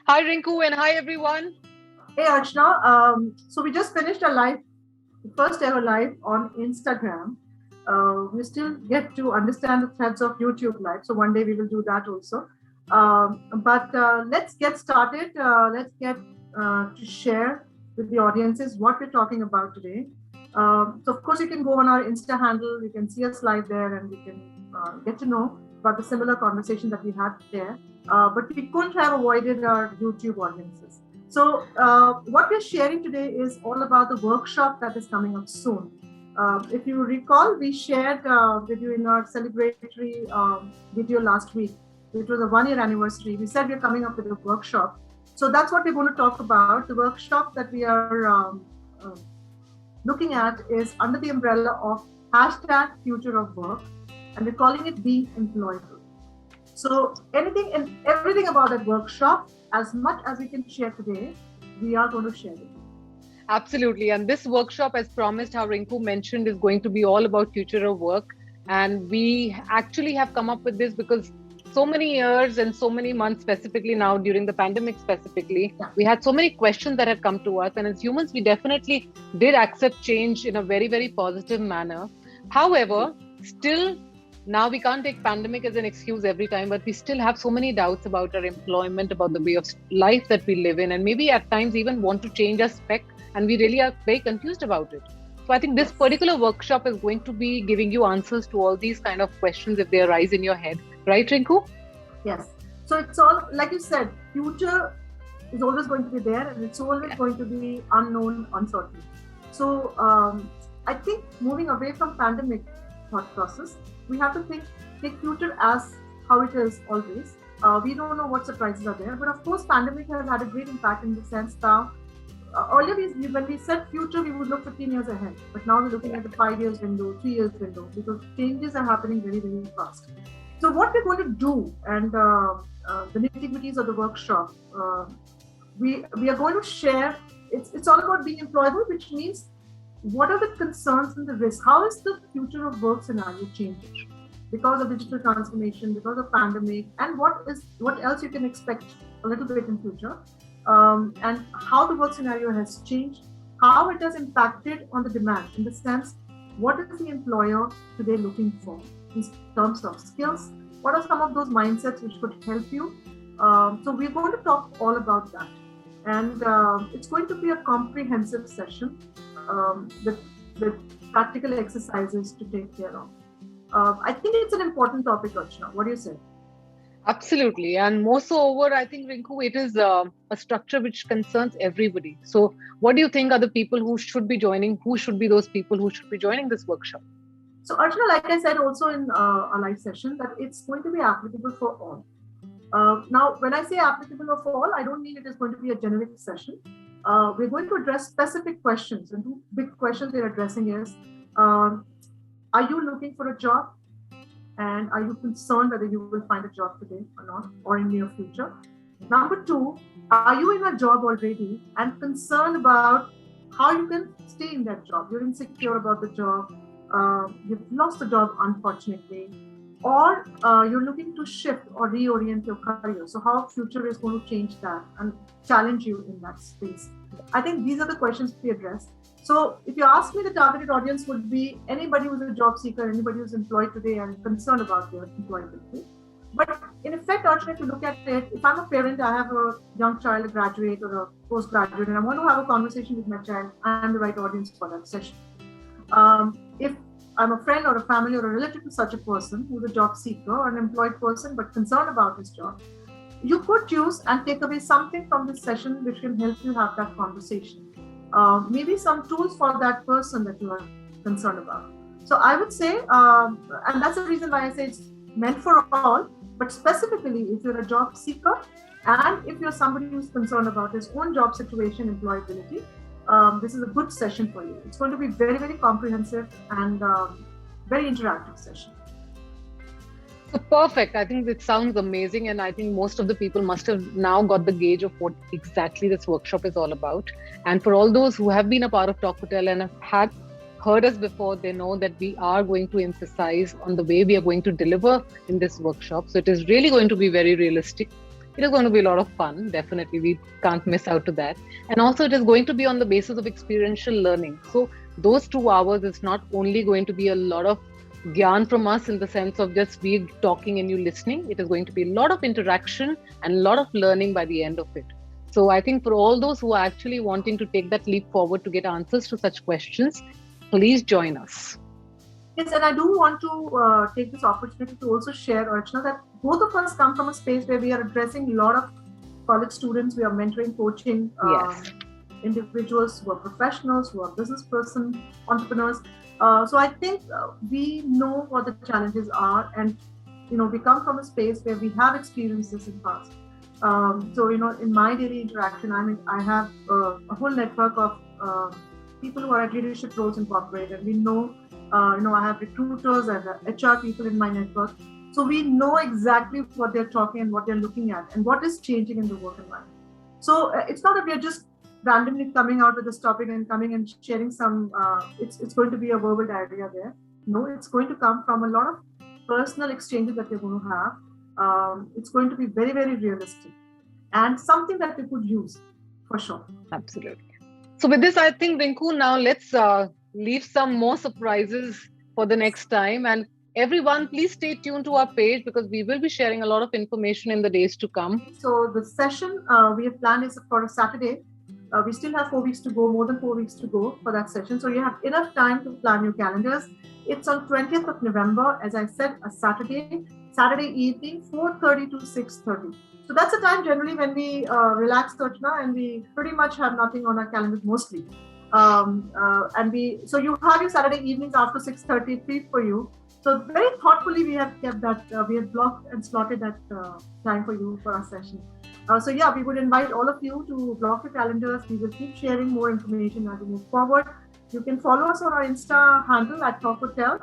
Hi Rinku and hi everyone. Hey Archana, so we just finished a live, first ever live on Instagram. We still get to understand the threads of YouTube live, so one day we will do that also. But let's get started. Let's get to share with the audiences what we're talking about today. So of course you can go on our Insta handle, you can see us live there, and we can get to know about the similar conversation that we had there. But we couldn't have avoided our YouTube audiences. So, what we're sharing today is all about the workshop that is coming up soon. If you recall, we shared with you in our celebratory video last week, which was a 1 year anniversary. We said we're coming up with a workshop. So, that's what we're going to talk about. The workshop that we are looking at is under the umbrella of hashtag future of work, and we're calling it Being Employable. So anything and everything about that workshop, as much as we can share today, we are going to share it. Absolutely. And this workshop, as promised, how Rinku mentioned, is going to be all about future of work. And we actually have come up with this because so many years and so many months, specifically now during the pandemic, specifically, we had so many questions that had come to us. And as humans, we definitely did accept change in a very, very positive manner. However, still, now we can't take pandemic as an excuse every time, but we still have so many doubts about our employment, about the way of life that we live in, and maybe at times even want to change our spec, and we really are very confused about it. So I think this particular workshop is going to be giving you answers to all these kind of questions if they arise in your head. Right, Rinku? Yes. So it's all, like you said, future is always going to be there, and it's always going to be unknown, uncertain. So I think moving away from pandemic thought process, we have to take future as how it is always. We don't know what surprises are there, but of course, pandemic has had a great impact in the sense that earlier when we said future, we would look 15 years ahead, but now we're looking at the 5 years window, 3 years window, because changes are happening very, very fast. So what we're going to do, and the nitty-gritties of the workshop, we are going to share. It's all about being employable, which means what are the concerns and the risks? How is the future of work scenario changing because of digital transformation, because of pandemic, and what else you can expect a little bit in future, and how the work scenario has changed, how it has impacted on the demand in the sense, what is the employer today looking for in terms of skills? What are some of those mindsets which could help you? So we're going to talk all about that, and it's going to be a comprehensive session with practical exercises to take care of. I think it's an important topic, Archana. What do you say? Absolutely. And moreover, I think, Rinku, it is a structure which concerns everybody. So what do you think are the people who should be joining? Who should be those people who should be joining this workshop? So, Archana, like I said also in a live session, that it's going to be applicable for all. Now, when I say applicable for all, I don't mean it is going to be a generic session. We're going to address specific questions, and two big questions we're addressing is, are you looking for a job? And are you concerned whether you will find a job today or not, or in near future? Number two, are you in a job already and concerned about how you can stay in that job? You're insecure about the job, you've lost the job unfortunately, or you're looking to shift or reorient your career. So how future is going to change that and challenge you in that space. I think these are the questions we address. So if you ask me, the targeted audience would be anybody who's a job seeker, anybody who's employed today and concerned about their employability. But in effect, Archana, if you look at it, if I'm a parent, I have a young child, a graduate or a postgraduate, and I want to have a conversation with my child, I'm the right audience for that session. If I'm a friend or a family or a relative to such a person who's a job seeker or an employed person but concerned about his job, you could choose and take away something from this session which can help you have that conversation. Maybe some tools for that person that you are concerned about. So I would say, and that's the reason why I say it's meant for all, but specifically if you're a job seeker and if you're somebody who's concerned about his own job situation, employability, this is a good session for you. It's going to be very, very comprehensive and very interactive session. So perfect. I think it sounds amazing. And I think most of the people must have now got the gauge of what exactly this workshop is all about. And for all those who have been a part of Talk Hotel and have had heard us before, they know that we are going to emphasize on the way we are going to deliver in this workshop. So it is really going to be very realistic. it is going to be a lot of fun. Definitely, we can't miss out to that. And also, it is going to be on the basis of experiential learning. So those 2 hours is not only going to be a lot of gyan from us in the sense of just we talking and you listening. It is going to be a lot of interaction and a lot of learning by the end of it. So I think for all those who are actually wanting to take that leap forward to get answers to such questions, please join us. Yes, and I do want to take this opportunity to also share, Archana, that both of us come from a space where we are addressing a lot of college students. We are mentoring, coaching individuals who are professionals, who are business person, entrepreneurs. So I think we know what the challenges are, and we come from a space where we have experienced this in the past. So in my daily interaction, I have a whole network of people who are at leadership roles in corporate, and we know. I have recruiters and HR people in my network. So we know exactly what they're talking and what they're looking at and what is changing in the work environment. So it's not that we're just randomly coming out with this topic and coming and sharing some, it's going to be a verbal diarrhea there. No, it's going to come from a lot of personal exchanges that we're going to have. It's going to be very, very realistic and something that we could use for sure. Absolutely. So with this, I think, Rinku, now let's leave some more surprises for the next time. And everyone, please stay tuned to our page because we will be sharing a lot of information in the days to come. So the session we have planned is for a Saturday. We still have 4 weeks to go, more than 4 weeks to go for that session. So you have enough time to plan your calendars. It's on 20th of November, as I said, a Saturday evening, 4:30 to 6:30. So that's the time generally when we relax, Archana, and we pretty much have nothing on our calendars mostly. So you have your Saturday evenings after 6:30 free for you. So very thoughtfully we have kept that, we have blocked and slotted that time for you for our session. So yeah, we would invite all of you to block your calendars. We will keep sharing more information as we move forward. You can follow us on our Insta handle at Talk Hotel.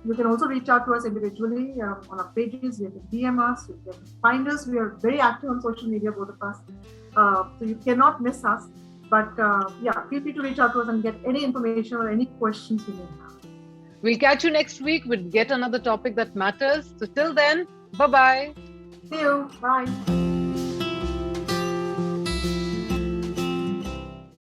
You can also reach out to us individually on our pages. You can DM us, you can find us. We are very active on social media, both of us. So you cannot miss us. But feel free to reach out to us and get any information or any questions you may have. We'll catch you next week with yet another topic that matters. So till then, bye-bye. See you. Bye.